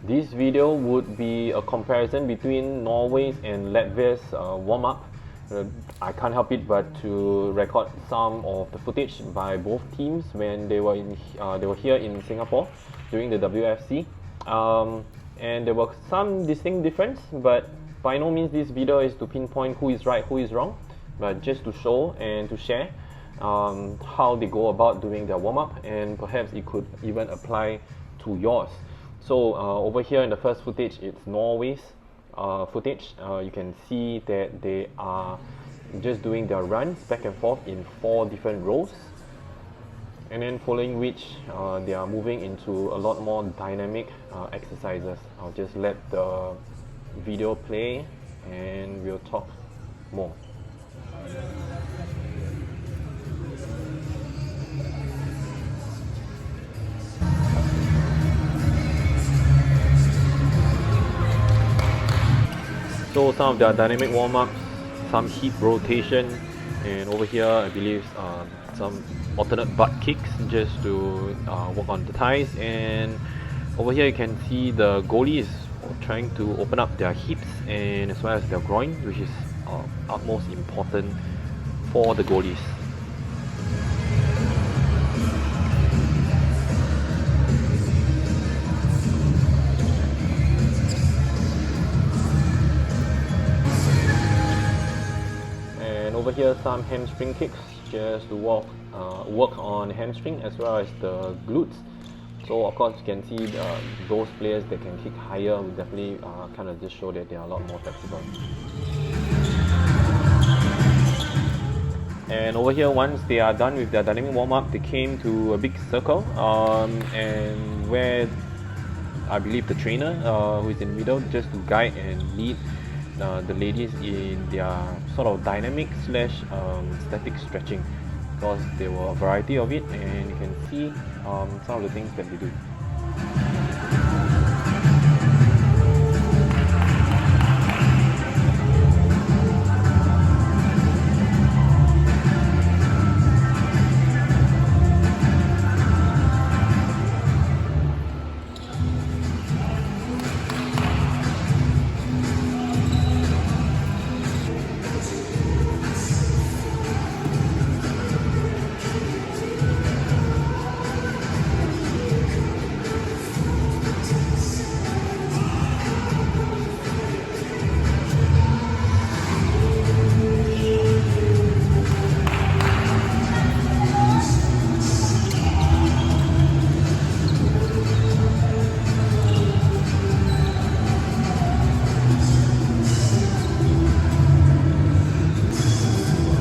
This video would be a comparison between Norway's and Latvia's warm-up. I can't help it but to record some of the footage by both teams when they were here in Singapore during the WFC, and there was some distinct difference, but by no means this video is to pinpoint who is right, who is wrong, but just to show and to share how they go about doing their warm-up, and perhaps it could even apply to yours. So over here in the first footage, it's Norway's footage. You can see that they are just doing their runs back and forth in 4 different rows, and then following which they are moving into a lot more dynamic exercises. I'll just let the video play and we'll talk more. So some of their dynamic warm-ups, some hip rotation, and over here I believe some alternate butt kicks just to work on the thighs. And over here you can see the goalies trying to open up their hips and as well as their groin, which is utmost important for the goalies. Over here, some hamstring kicks just to work on hamstring as well as the glutes. So of course you can see those players that can kick higher will definitely kind of just show that they are a lot more flexible. And over here, once they are done with their dynamic warm-up, they came to a big circle, and where I believe the trainer who is in the middle just to guide and lead the ladies in their sort of dynamic / static stretching, because there were a variety of it, and you can see some of the things that they do.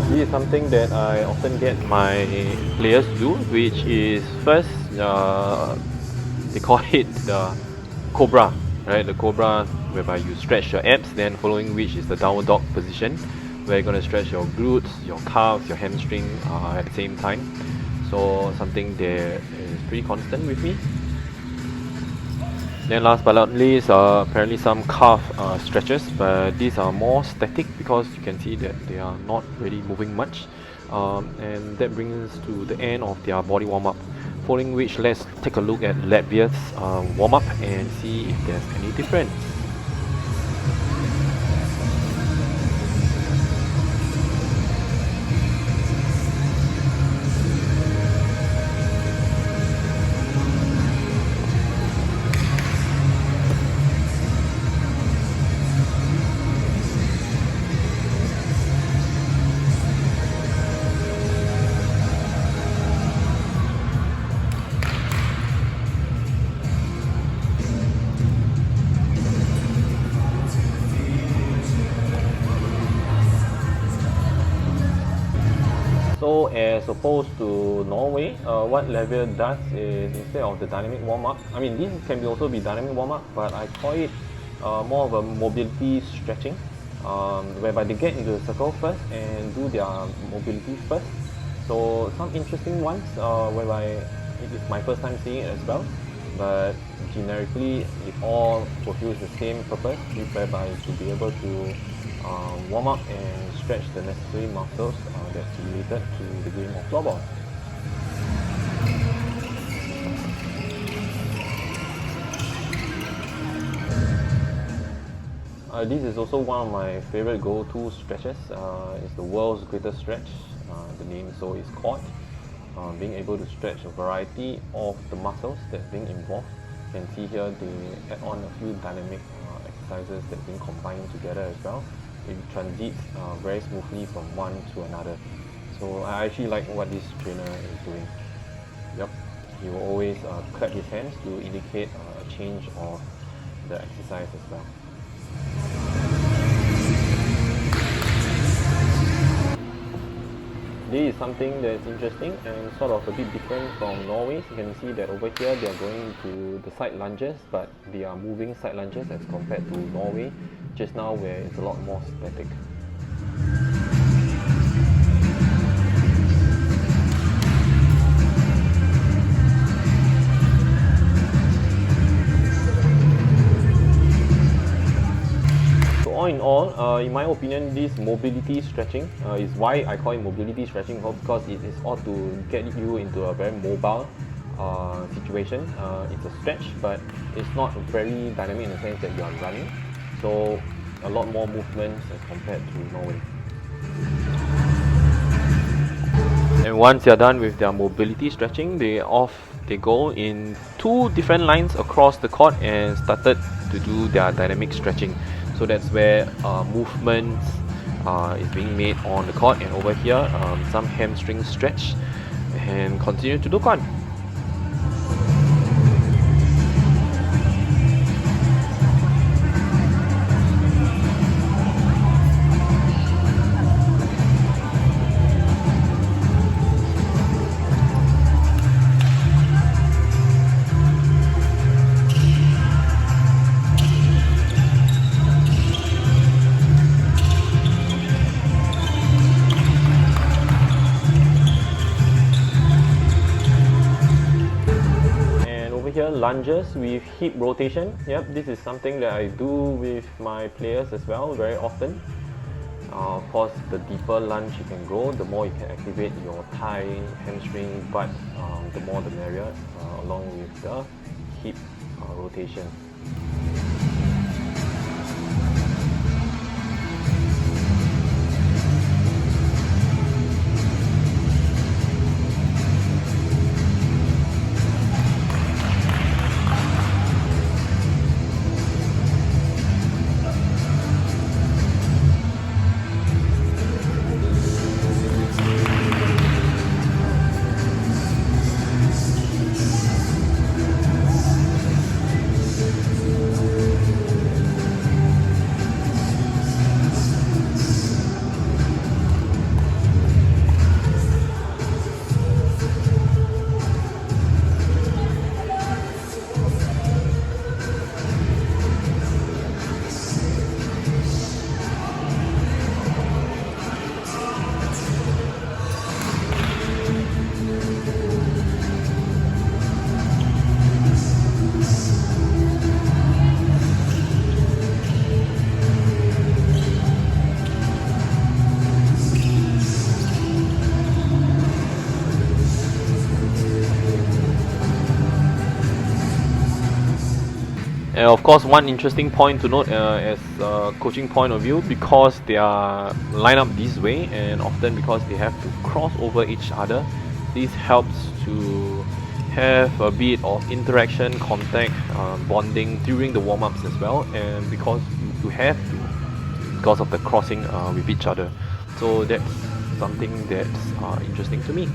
This is something that I often get my players to do, which is first, they call it the cobra, right? The cobra whereby you stretch your abs, then following which is the downward dog position, where you're going to stretch your glutes, your calves, your hamstring at the same time. So something that is pretty constant with me. Then last but not least, apparently some calf stretches, but these are more static because you can see that they are not really moving much. And that brings us to the end of their body warm-up. Following which, let's take a look at Latvia's warm-up and see if there's any difference. So as opposed to Norway, what Latvia does is instead of the dynamic warm-up, I mean this can also be dynamic warm-up, but I call it more of a mobility stretching, whereby they get into the circle first and do their mobility first. So some interesting ones, whereby it is my first time seeing it as well, but generically it all fulfills the same purpose, whereby to be able to warm up and stretch the necessary muscles that's related to the game of floorball. This is also one of my favorite go-to stretches. It's the world's greatest stretch. The name so is called. Being able to stretch a variety of the muscles that's being involved. You can see here they add on a few dynamic exercises that's being combined together as well. It transits very smoothly from one to another. So I actually like what this trainer is doing. Yep, he will always clap his hands to indicate a change of the exercise as well. This is something that's interesting and sort of a bit different from Norway. You can see that over here they are going to the side lunges, but they are moving side lunges as compared to Norway just now, where it's a lot more static. All in all, in my opinion, this mobility stretching is why I call it mobility stretching, because it is all to get you into a very mobile situation. It's a stretch, but it's not very dynamic in the sense that you are running. So a lot more movements as compared to Norway. And once you're done with their mobility stretching, they go in 2 different lines across the court and started to do their dynamic stretching. So that's where movements is being made on the court, and over here some hamstring stretch, and continue to do on. Here, lunges with hip rotation. Yep, this is something that I do with my players as well very often. Of course, the deeper lunge you can go, the more you can activate your thigh, hamstring, butt, the more the merrier, along with the hip rotation. And of course, one interesting point to note as a coaching point of view, because they are lined up this way and often because they have to cross over each other, this helps to have a bit of interaction, contact, bonding during the warm-ups as well, and because you have to, because of the crossing with each other. So that's something that's interesting to me.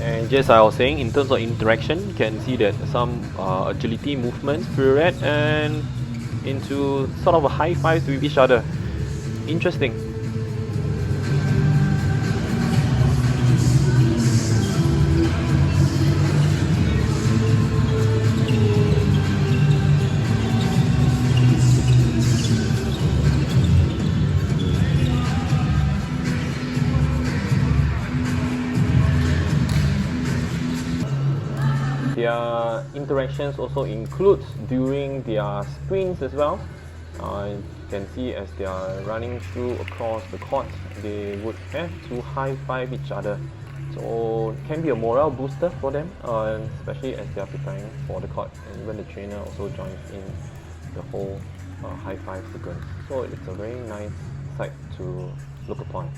And just as I was saying, in terms of interaction, you can see that some agility movements pirouette and into sort of a high five with each other. Interesting. Their interactions also includes during their sprints as well. You can see as they are running through across the court, they would have to high five each other So it can be a morale booster for them, especially as they are preparing for the court, and even the trainer also joins in the whole high five sequence. So it's a very nice sight to look upon.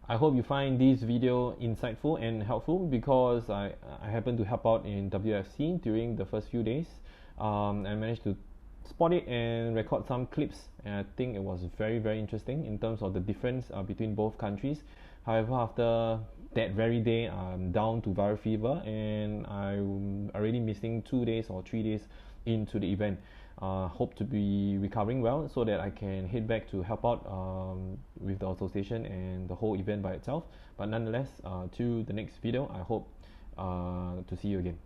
I hope you find this video insightful and helpful, because I happened to help out in WFC during the first few days. I managed to spot it and record some clips, and I think it was very interesting in terms of the difference between both countries. However, after that very day, I'm down to viral fever, and I'm already missing 2 days or 3 days into the event. Hope to be recovering well so that I can head back to help out with the association and the whole event by itself. But nonetheless, to the next video, I hope to see you again.